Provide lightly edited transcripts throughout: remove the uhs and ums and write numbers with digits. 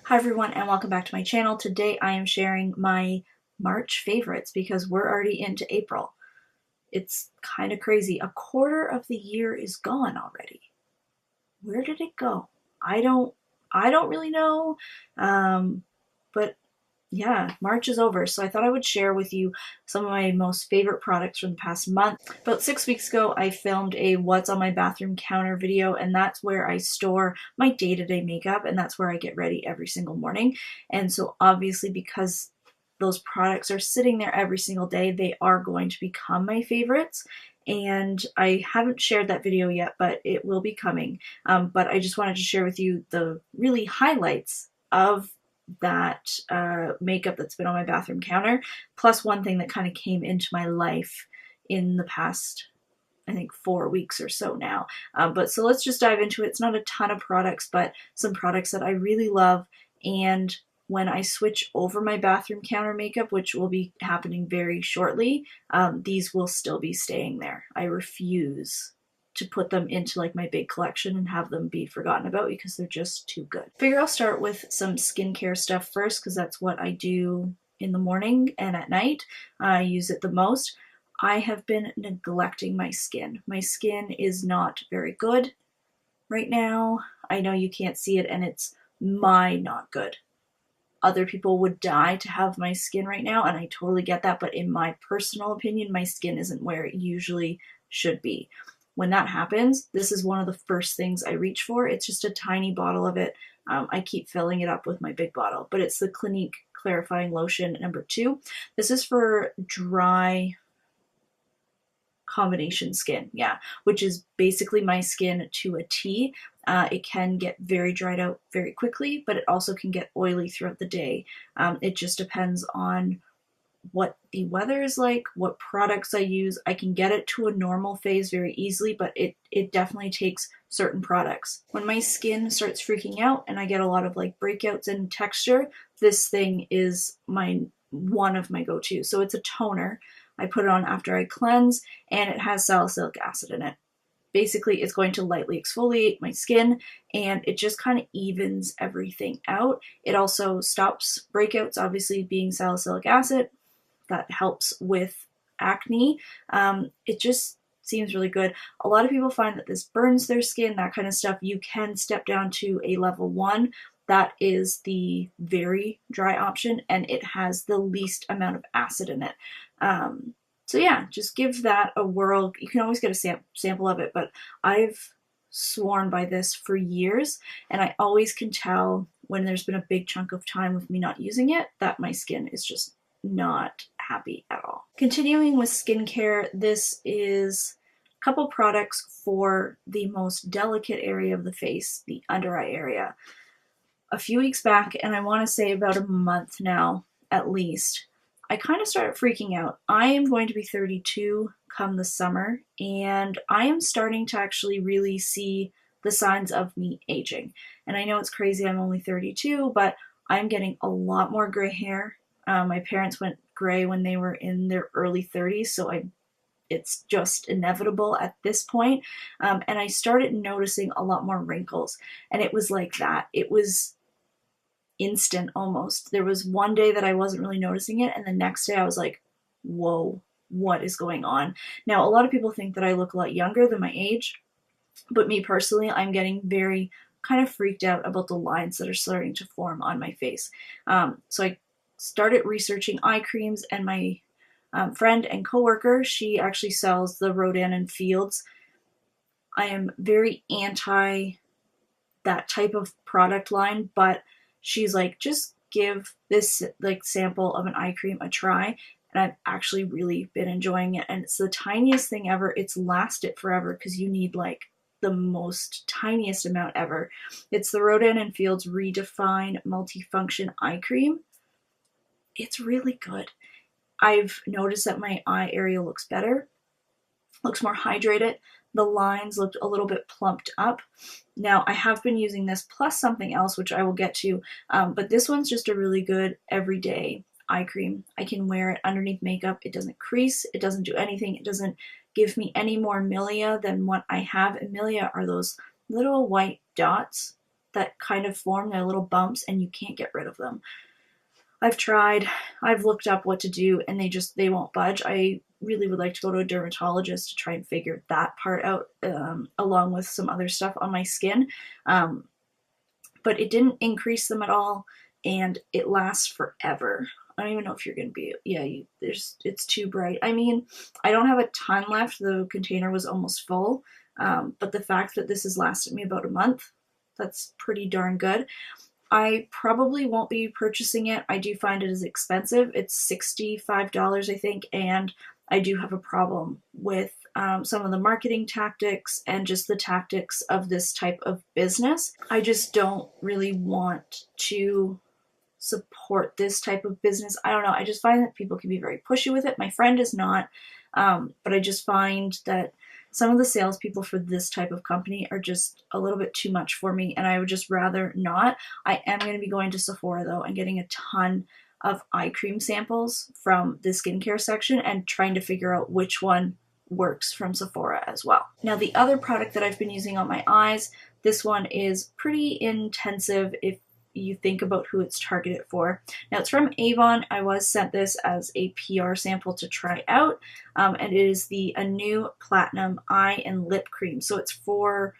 Hi everyone and welcome back to my channel. Today I am sharing my March favorites because we're already into April. It's kind of crazy. A quarter of the year is gone already. Where did it go? I don't really know. But yeah, March is over, so I thought I would share with you some of my most favorite products from the past month. About 6 weeks ago, I filmed a what's on my bathroom counter video, and that's where I store my day-to-day makeup, and that's where I get ready every single morning. And so obviously, because those products are sitting there every single day, they are going to become my favorites. And I haven't shared that video yet, but it will be coming. But I just wanted to share with you the really highlights of that makeup that's been on my bathroom counter, plus one thing that kind of came into my life in the past, I think, 4 weeks or so now. But so let's just dive into it. It's not a ton of products, but some products that I really love. And when I switch over my bathroom counter makeup, which will be happening very shortly, these will still be staying there. I refuse to put them into like my big collection and have them be forgotten about because they're just too good. Figure I'll start with some skincare stuff first because that's what I do in the morning and at night. I use it the most. I have been neglecting my skin. My skin is not very good right now. I know you can't see it and it's not good. Other people would die to have my skin right now, and I totally get that, but in my personal opinion, my skin isn't where it usually should be. When that happens, this is one of the first things I reach for. It's just a tiny bottle of it. I keep filling it up with my big bottle, but it's the Clinique Clarifying Lotion #2. This is for dry combination skin, yeah, which is basically my skin to a T. It can get very dried out very quickly, but it also can get oily throughout the day. It just depends on what the weather is like, what products I use. I can get it to a normal phase very easily, but it definitely takes certain products. When my skin starts freaking out and I get a lot of like breakouts in texture, this thing is one of my go-to. So it's a toner. I put it on after I cleanse, and it has salicylic acid in it. Basically, it's going to lightly exfoliate my skin, and it just kind of evens everything out. It also stops breakouts, obviously being salicylic acid. That helps with acne. It just seems really good. A lot of people find that this burns their skin, that kind of stuff. You can step down to a level 1. That is the very dry option, and it has the least amount of acid in it. So yeah, just give that a whirl. You can always get a sample of it, but I've sworn by this for years, and I always can tell when there's been a big chunk of time with me not using it that my skin is just not happy at all. Continuing with skincare, this is a couple products for the most delicate area of the face, the under eye area. A few weeks back, and I want to say about a month now at least, I kind of started freaking out. I am going to be 32 come the summer, and I am starting to actually really see the signs of me aging. And I know it's crazy, I'm only 32, but I'm getting a lot more gray hair. My parents went gray when they were in their early 30s, so it's just inevitable at this point. And I started noticing a lot more wrinkles, and it was like that. It was instant almost. There was one day that I wasn't really noticing it, and the next day I was like, whoa, what is going on? Now, a lot of people think that I look a lot younger than my age, but me personally, I'm getting very kind of freaked out about the lines that are starting to form on my face. So I started researching eye creams, and my friend and coworker, she actually sells the Rodan and Fields. I am very anti that type of product line, but she's like, just give this like sample of an eye cream a try. And I've actually really been enjoying it. And it's the tiniest thing ever. It's lasted forever because you need like the most tiniest amount ever. It's the Rodan and Fields Redefine Multifunction Eye Cream. It's really good. I've noticed that my eye area looks better, looks more hydrated. The lines looked a little bit plumped up. Now, I have been using this plus something else, which I will get to, but this one's just a really good everyday eye cream. I can wear it underneath makeup. It doesn't crease. It doesn't do anything. It doesn't give me any more milia than what I have. And milia are those little white dots that kind of form. They're little bumps and you can't get rid of them. I've tried, I've looked up what to do, and they won't budge. I really would like to go to a dermatologist to try and figure that part out, along with some other stuff on my skin. But it didn't increase them at all, and it lasts forever. I don't even know if you're going to be, yeah, it's too bright. I mean, I don't have a ton left. The container was almost full, but the fact that this has lasted me about a month, that's pretty darn good. I probably won't be purchasing it. I do find it is expensive. It's $65, I think, and I do have a problem with some of the marketing tactics and just the tactics of this type of business. I just don't really want to support this type of business. I don't know. I just find that people can be very pushy with it. My friend is not, but I just find that some of the salespeople for this type of company are just a little bit too much for me, and I would just rather not. I am going to be going to Sephora, though, and getting a ton of eye cream samples from the skincare section and trying to figure out which one works from Sephora as well. Now, the other product that I've been using on my eyes, this one is pretty intensive if you think about who it's targeted for. Now, it's from Avon. I was sent this as a PR sample to try out, and it is the New Platinum Eye and Lip Cream. So it's for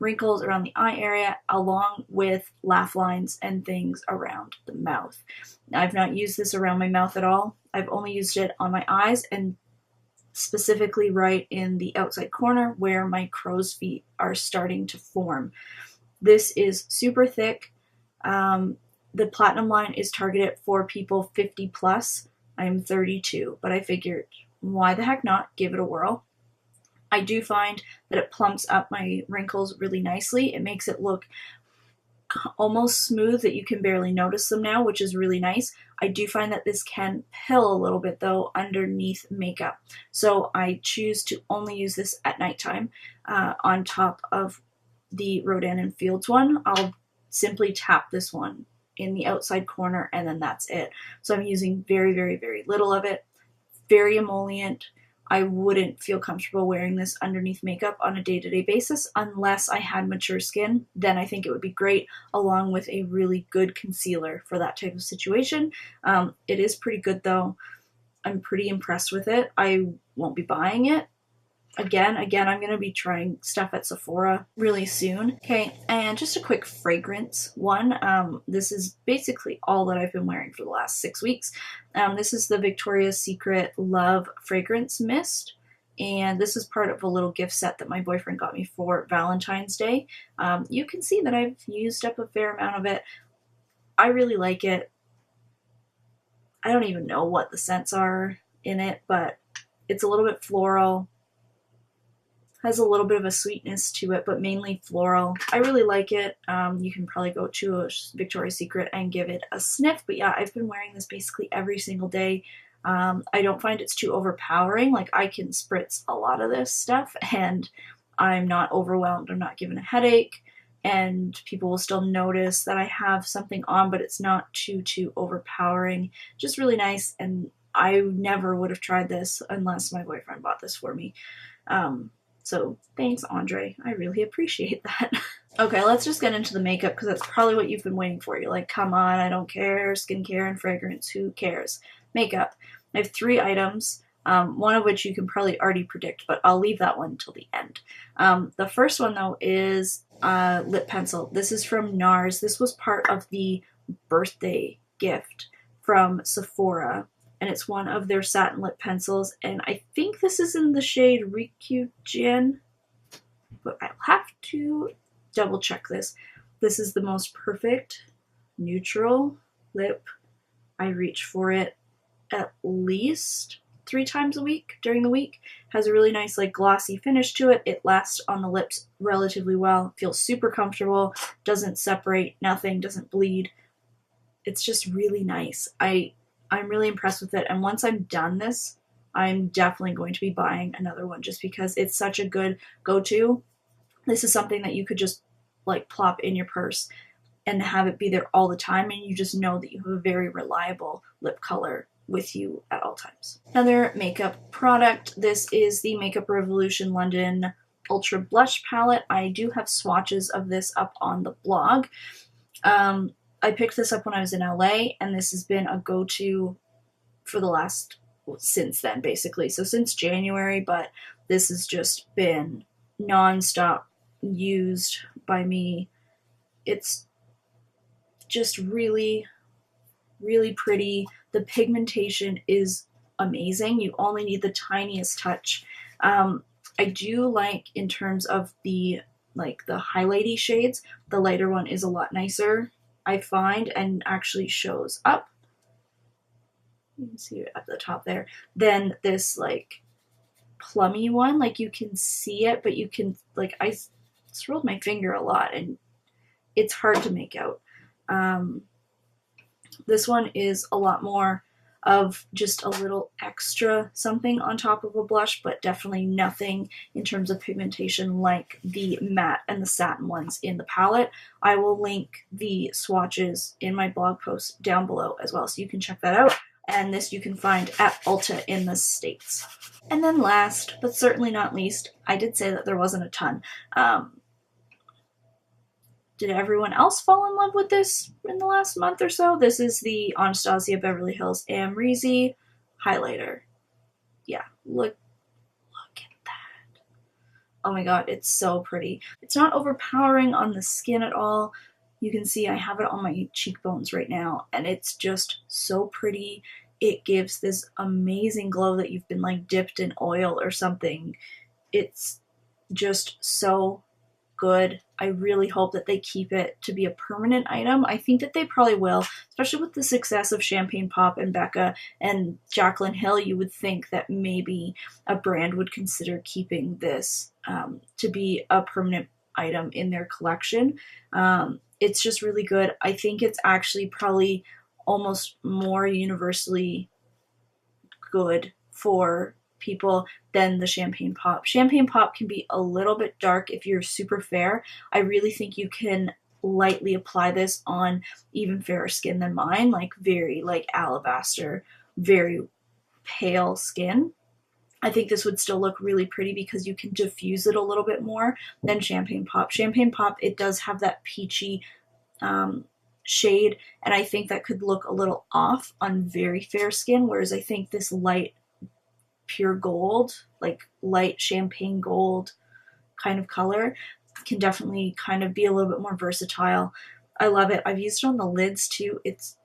wrinkles around the eye area, along with laugh lines and things around the mouth. I've not used this around my mouth at all. I've only used it on my eyes, and specifically right in the outside corner where my crow's feet are starting to form. This is super thick. The Platinum line is targeted for people 50 plus. I'm 32, but I figured, why the heck not? Give it a whirl. I do find that it plumps up my wrinkles really nicely. It makes it look almost smooth, that you can barely notice them now, which is really nice. I do find that this can pill a little bit, though, underneath makeup. So I choose to only use this at nighttime on top of the Rodan & Fields one. I'll simply tap this one in the outside corner, and then that's it. So I'm using very, very, very little of it. Very emollient. I wouldn't feel comfortable wearing this underneath makeup on a day-to-day basis unless I had mature skin. Then I think it would be great, along with a really good concealer for that type of situation. It is pretty good, though. I'm pretty impressed with it. I won't be buying it. Again, I'm going to be trying stuff at Sephora really soon. Okay, and just a quick fragrance one. This is basically all that I've been wearing for the last 6 weeks. This is the Victoria's Secret Love Fragrance Mist, and this is part of a little gift set that my boyfriend got me for Valentine's Day. You can see that I've used up a fair amount of it. I really like it. I don't even know what the scents are in it, but it's a little bit floral. Has a little bit of a sweetness to it, but mainly floral. I really like it. You can probably go to a Victoria's Secret and give it a sniff. But yeah, I've been wearing this basically every single day. I don't find it's too overpowering. Like, I can spritz a lot of this stuff and I'm not overwhelmed. I'm not given a headache, and people will still notice that I have something on, but it's not too overpowering. Just really nice, and I never would have tried this unless my boyfriend bought this for me. So thanks, Andre. I really appreciate that. Okay, let's just get into the makeup, because that's probably what you've been waiting for. You're like, come on, I don't care. Skincare and fragrance, who cares? Makeup. I have 3 items, one of which you can probably already predict, but I'll leave that one until the end. The first one, though, is lip pencil. This is from NARS. This was part of the birthday gift from Sephora, and it's one of their satin lip pencils, and I think this is in the shade Ryukyujin, but I'll have to double check this. This is the most perfect neutral lip. I reach for it at least 3 times a week during the week. Has a really nice, like, glossy finish to it. It lasts on the lips relatively well. Feels super comfortable. Doesn't separate, nothing, doesn't bleed. It's just really nice. I'm really impressed with it, and once I'm done this, I'm definitely going to be buying another one, just because it's such a good go-to. This is something that you could just, like, plop in your purse and have it be there all the time, and you just know that you have a very reliable lip color with you at all times. Another makeup product. This is the Makeup Revolution London Ultra Blush palette. I do have swatches of this up on the blog. I picked this up when I was in LA, and this has been a go-to for the last, since then, basically. So since January, but this has just been non-stop used by me. It's just really, really pretty. The pigmentation is amazing. You only need the tiniest touch. I do like, in terms of the highlighty shades, the lighter one is a lot nicer, I find, and actually shows up. You can see it at the top there. Then this like plummy one, like you can see it, but you can, like, I swirled my finger a lot and it's hard to make out. This one is a lot more of just a little extra something on top of a blush, but definitely nothing in terms of pigmentation like the matte and the satin ones in the palette. I will link the swatches in my blog post down below as well, so you can check that out. And this you can find at Ulta in the States. And then last, but certainly not least, I did say that there wasn't a ton. Did everyone else fall in love with this in the last month or so? This is the Anastasia Beverly Hills Amrezy highlighter. Yeah, look at that. Oh my god, it's so pretty. It's not overpowering on the skin at all. You can see I have it on my cheekbones right now, and it's just so pretty. It gives this amazing glow that you've been like dipped in oil or something. It's just so good. I really hope that they keep it to be a permanent item. I think that they probably will, especially with the success of Champagne Pop and Becca and Jaclyn Hill. You would think that maybe a brand would consider keeping this to be a permanent item in their collection. It's just really good. I think it's actually probably almost more universally good for people than the Champagne Pop. Champagne Pop can be a little bit dark if you're super fair. I really think you can lightly apply this on even fairer skin than mine, like very like alabaster, very pale skin. I think this would still look really pretty because you can diffuse it a little bit more than Champagne Pop. Champagne Pop, it does have that peachy shade, and I think that could look a little off on very fair skin, whereas I think this light pure gold, like light champagne gold kind of color, can definitely kind of be a little bit more versatile. I love it. I've used it on the lids too. It's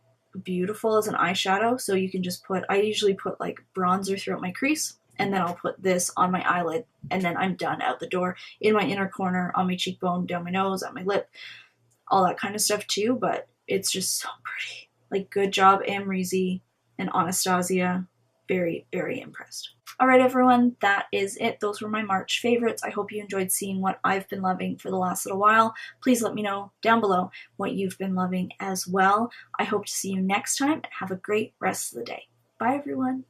beautiful as an eyeshadow, so you can just put, I usually put like bronzer throughout my crease, and then I'll put this on my eyelid, and then I'm done, out the door, in my inner corner, on my cheekbone, down my nose, on my lip, all that kind of stuff too. But it's just so pretty. Like, good job, Amrezy and Anastasia. Very, very impressed. Alright everyone, that is it. Those were my March favorites. I hope you enjoyed seeing what I've been loving for the last little while. Please let me know down below what you've been loving as well. I hope to see you next time, and have a great rest of the day. Bye everyone.